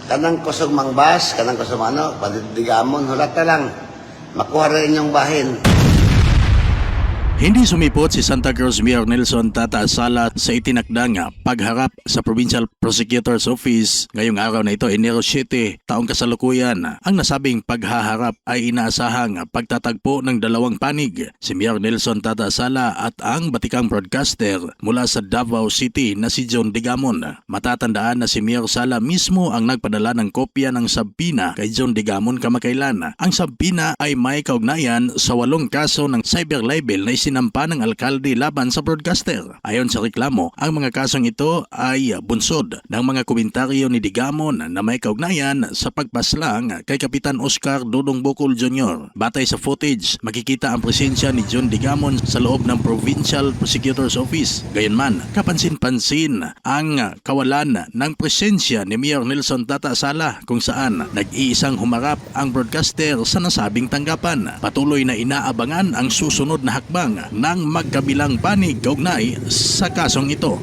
Kanang kusog mangbas, kanang kusog ano, pandigamon, hulat na lang. Makuha rin yung bahin. Hindi sumipot si Santa Cruz Mayor Nelson Tata Sala sa itinakdang pagharap sa Provincial Prosecutor's Office ngayong araw na ito, Enero 7, taong kasalukuyan. Ang nasabing paghaharap ay inaasahang pagtatagpo ng dalawang panig, si Mayor Nelson Tata Sala at ang batikang broadcaster mula sa Davao City na si John Digamon. Matatandaan na si Mayor Sala mismo ang nagpadala ng kopya ng sabina kay John Digamon kamakailan. Ang sabina ay may kaugnayan sa 8 kaso ng cyber libel na sinampa ng alkalde laban sa broadcaster. Ayon sa reklamo, ang mga kasong ito ay bunsod ng mga komentaryo ni Digamon na may kaugnayan sa pagpaslang kay Kapitan Oscar Dudong Bocol Jr. Batay sa footage, makikita ang presensya ni John Digamon sa loob ng Provincial Prosecutor's Office. Gayunman, kapansin-pansin ang kawalan ng presensya ni Mayor Nelson Tata Sala kung saan nag-iisang humarap ang broadcaster sa nasabing tanggapan. Patuloy na inaabangan ang susunod na hakbang ng magkabilang panig kaugnay sa kasong ito.